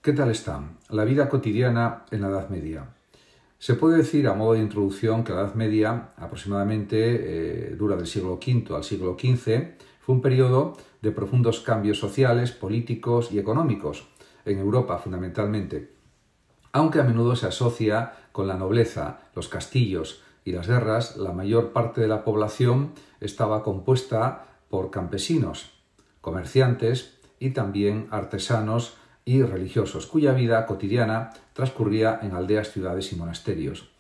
¿Qué tal está la vida cotidiana en la Edad Media? Se puede decir, a modo de introducción, que la Edad Media, aproximadamente dura del siglo V al siglo XV, fue un periodo de profundos cambios sociales, políticos y económicos, en Europa fundamentalmente, aunque a menudo se asocia con la nobleza, los castillos y las guerras. La mayor parte de la población estaba compuesta por campesinos, comerciantes y también artesanos y religiosos, cuya vida cotidiana transcurría en aldeas, ciudades y monasterios.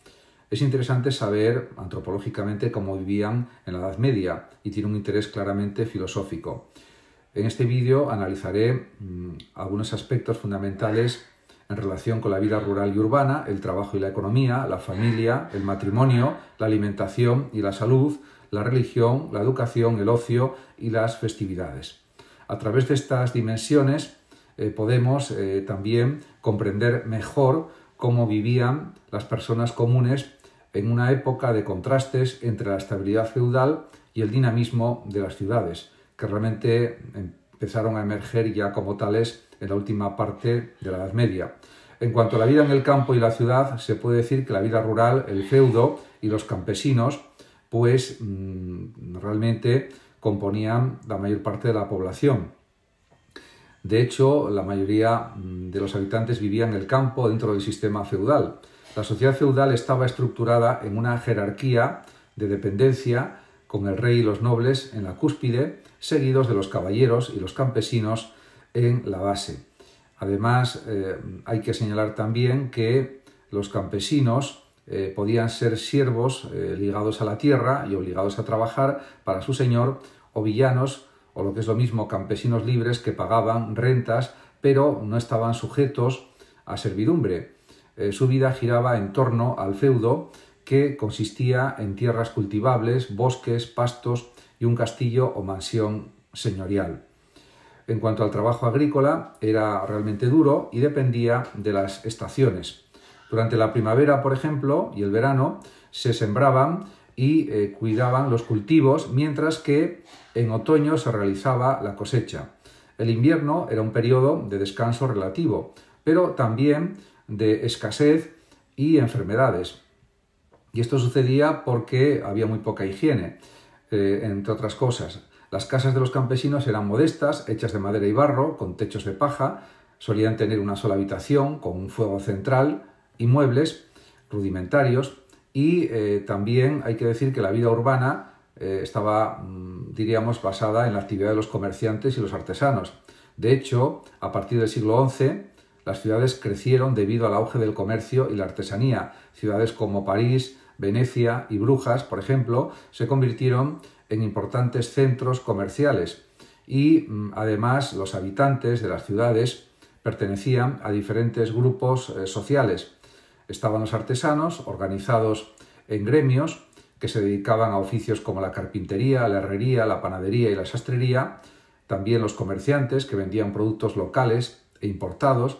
Es interesante saber antropológicamente cómo vivían en la Edad Media y tiene un interés claramente filosófico. En este vídeo analizaré algunos aspectos fundamentales en relación con la vida rural y urbana, el trabajo y la economía, la familia, el matrimonio, la alimentación y la salud, la religión, la educación, el ocio y las festividades. A través de estas dimensiones podemos también comprender mejor cómo vivían las personas comunes en una época de contrastes entre la estabilidad feudal y el dinamismo de las ciudades, que realmente empezaron a emerger ya como tales en la última parte de la Edad Media. En cuanto a la vida en el campo y la ciudad, se puede decir que la vida rural, el feudo y los campesinos, pues realmente componían la mayor parte de la población. De hecho, la mayoría de los habitantes vivían en el campo dentro del sistema feudal. La sociedad feudal estaba estructurada en una jerarquía de dependencia, con el rey y los nobles en la cúspide, seguidos de los caballeros y los campesinos en la base. Además, hay que señalar también que los campesinos podían ser siervos ligados a la tierra y obligados a trabajar para su señor, o villanos, o lo que es lo mismo, campesinos libres que pagaban rentas, pero no estaban sujetos a servidumbre. Su vida giraba en torno al feudo, que consistía en tierras cultivables, bosques, pastos y un castillo o mansión señorial. En cuanto al trabajo agrícola, era realmente duro y dependía de las estaciones. Durante la primavera, por ejemplo, y el verano, se sembraban y cuidaban los cultivos, mientras que en otoño se realizaba la cosecha. El invierno era un periodo de descanso relativo, pero también de escasez y enfermedades. Y esto sucedía porque había muy poca higiene, entre otras cosas. Las casas de los campesinos eran modestas, hechas de madera y barro, con techos de paja, solían tener una sola habitación con un fuego central y muebles rudimentarios. Y también hay que decir que la vida urbana estaba, diríamos, basada en la actividad de los comerciantes y los artesanos. De hecho, a partir del siglo XI, las ciudades crecieron debido al auge del comercio y la artesanía. Ciudades como París, Venecia y Brujas, por ejemplo, se convirtieron en importantes centros comerciales y además los habitantes de las ciudades pertenecían a diferentes grupos sociales. Estaban los artesanos, organizados en gremios, que se dedicaban a oficios como la carpintería, la herrería, la panadería y la sastrería. También los comerciantes, que vendían productos locales e importados,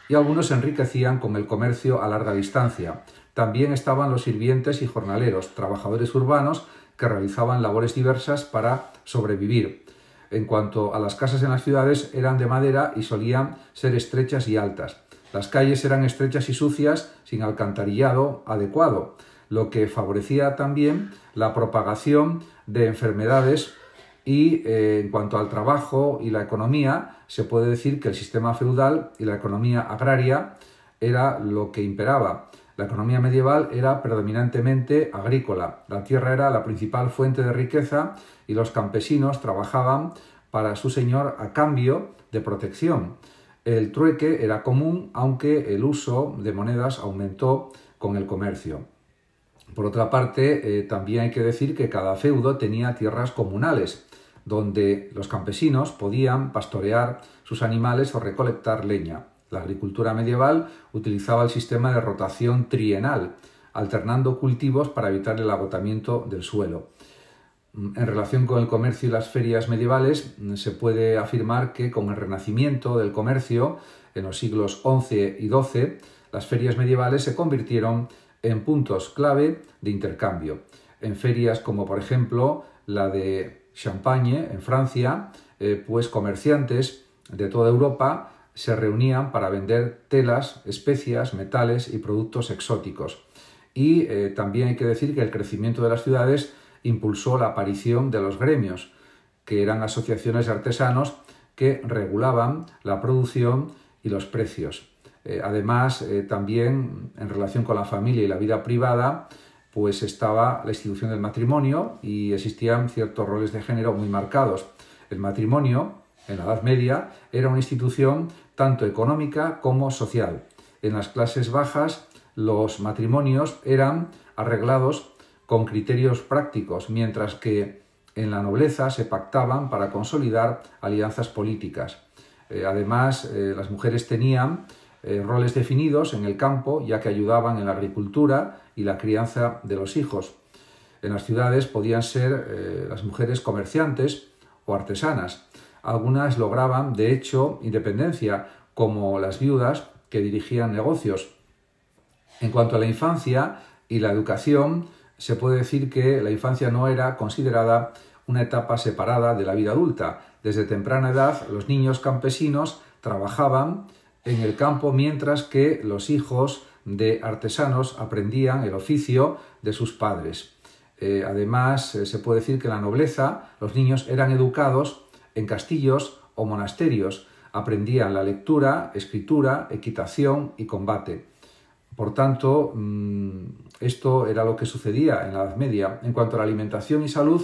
y algunos se enriquecían con el comercio a larga distancia. También estaban los sirvientes y jornaleros, trabajadores urbanos que realizaban labores diversas para sobrevivir. En cuanto a las casas en las ciudades, eran de madera y solían ser estrechas y altas. Las calles eran estrechas y sucias, sin alcantarillado adecuado, lo que favorecía también la propagación de enfermedades. Y en cuanto al trabajo y la economía, se puede decir que el sistema feudal y la economía agraria era lo que imperaba. La economía medieval era predominantemente agrícola. La tierra era la principal fuente de riqueza y los campesinos trabajaban para su señor a cambio de protección. El trueque era común, aunque el uso de monedas aumentó con el comercio. Por otra parte, también hay que decir que cada feudo tenía tierras comunales, donde los campesinos podían pastorear sus animales o recolectar leña. La agricultura medieval utilizaba el sistema de rotación trienal, alternando cultivos para evitar el agotamiento del suelo. En relación con el comercio y las ferias medievales, se puede afirmar que con el renacimiento del comercio, en los siglos XI y XII, las ferias medievales se convirtieron en puntos clave de intercambio. En ferias como por ejemplo la de Champagne, en Francia, pues comerciantes de toda Europa se reunían para vender telas, especias, metales y productos exóticos. Y también hay que decir que el crecimiento de las ciudades impulsó la aparición de los gremios, que eran asociaciones de artesanos que regulaban la producción y los precios. Además, también en relación con la familia y la vida privada, pues estaba la institución del matrimonio y existían ciertos roles de género muy marcados. El matrimonio, en la Edad Media, era una institución tanto económica como social. En las clases bajas, los matrimonios eran arreglados con criterios prácticos, mientras que en la nobleza se pactaban para consolidar alianzas políticas. Además, las mujeres tenían roles definidos en el campo, ya que ayudaban en la agricultura y la crianza de los hijos. En las ciudades podían ser las mujeres comerciantes o artesanas. Algunas lograban, de hecho, independencia, como las viudas que dirigían negocios. En cuanto a la infancia y la educación, se puede decir que la infancia no era considerada una etapa separada de la vida adulta. Desde temprana edad, los niños campesinos trabajaban en el campo, mientras que los hijos de artesanos aprendían el oficio de sus padres. Además, se puede decir que en la nobleza los niños eran educados en castillos o monasterios, aprendían la lectura, escritura, equitación y combate. Por tanto, esto era lo que sucedía en la Edad Media. En cuanto a la alimentación y salud,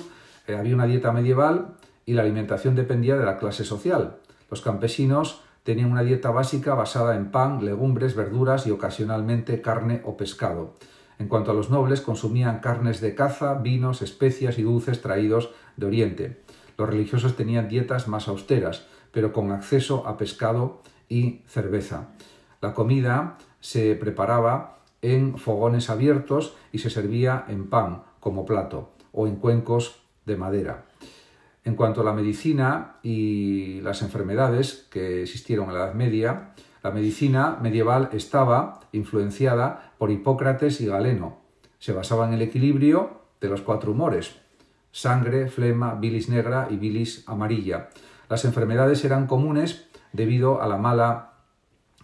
había una dieta medieval y la alimentación dependía de la clase social. Los campesinos tenían una dieta básica basada en pan, legumbres, verduras y ocasionalmente carne o pescado. En cuanto a los nobles, consumían carnes de caza, vinos, especias y dulces traídos de Oriente. Los religiosos tenían dietas más austeras, pero con acceso a pescado y cerveza. La comida se preparaba en fogones abiertos y se servía en pan como plato o en cuencos de madera. En cuanto a la medicina y las enfermedades que existieron en la Edad Media, la medicina medieval estaba influenciada por Hipócrates y Galeno. Se basaba en el equilibrio de los 4 humores: sangre, flema, bilis negra y bilis amarilla. Las enfermedades eran comunes debido a la mala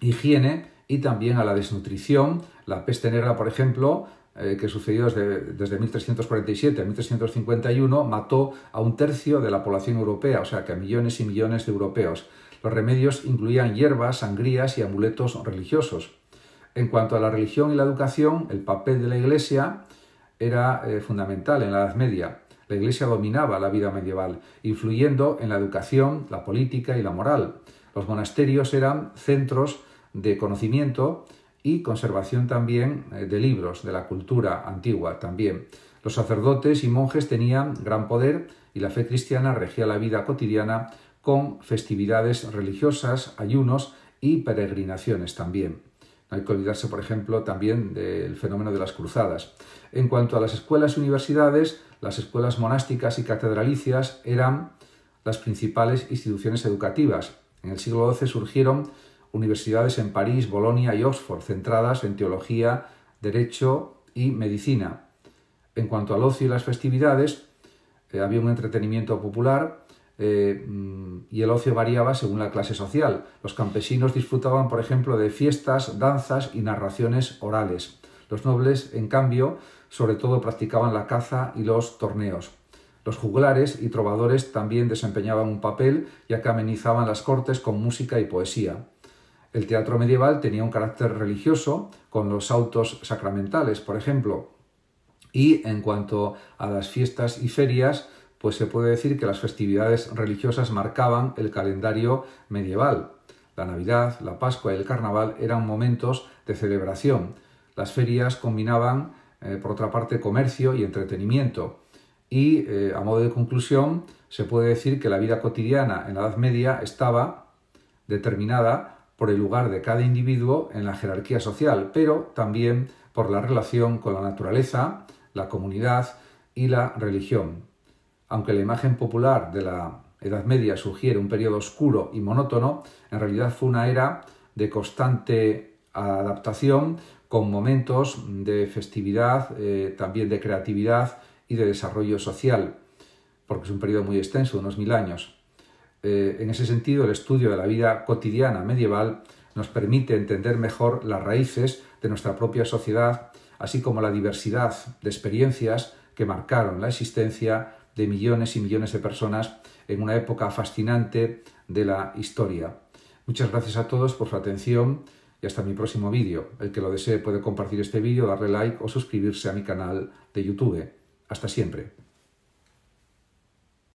higiene y también a la desnutrición. La peste negra, por ejemplo, que sucedió desde 1347 a 1351, mató a 1/3 de la población europea, o sea que a millones y millones de europeos. Los remedios incluían hierbas, sangrías y amuletos religiosos. En cuanto a la religión y la educación, el papel de la Iglesia era fundamental en la Edad Media. La Iglesia dominaba la vida medieval, influyendo en la educación, la política y la moral. Los monasterios eran centros de conocimiento y conservación también de libros, de la cultura antigua también. Los sacerdotes y monjes tenían gran poder y la fe cristiana regía la vida cotidiana con festividades religiosas, ayunos y peregrinaciones también. No hay que olvidarse, por ejemplo, también del fenómeno de las cruzadas. En cuanto a las escuelas y universidades, las escuelas monásticas y catedralicias eran las principales instituciones educativas. En el siglo XII surgieron universidades en París, Bolonia y Oxford, centradas en teología, derecho y medicina. En cuanto al ocio y las festividades, había un entretenimiento popular y el ocio variaba según la clase social. Los campesinos disfrutaban, por ejemplo, de fiestas, danzas y narraciones orales. Los nobles, en cambio, sobre todo practicaban la caza y los torneos. Los juglares y trovadores también desempeñaban un papel, ya que amenizaban las cortes con música y poesía. El teatro medieval tenía un carácter religioso, con los autos sacramentales, por ejemplo. Y en cuanto a las fiestas y ferias, pues se puede decir que las festividades religiosas marcaban el calendario medieval. La Navidad, la Pascua y el Carnaval eran momentos de celebración. Las ferias combinaban, por otra parte, comercio y entretenimiento. Y, a modo de conclusión, se puede decir que la vida cotidiana en la Edad Media estaba determinada por el lugar de cada individuo en la jerarquía social, pero también por la relación con la naturaleza, la comunidad y la religión. Aunque la imagen popular de la Edad Media sugiere un periodo oscuro y monótono, en realidad fue una era de constante adaptación, con momentos de festividad, también de creatividad y de desarrollo social, porque es un periodo muy extenso, unos 1000 años. En ese sentido, el estudio de la vida cotidiana medieval nos permite entender mejor las raíces de nuestra propia sociedad, así como la diversidad de experiencias que marcaron la existencia de millones y millones de personas en una época fascinante de la historia. Muchas gracias a todos por su atención y hasta mi próximo vídeo. El que lo desee puede compartir este vídeo, darle like o suscribirse a mi canal de YouTube. Hasta siempre.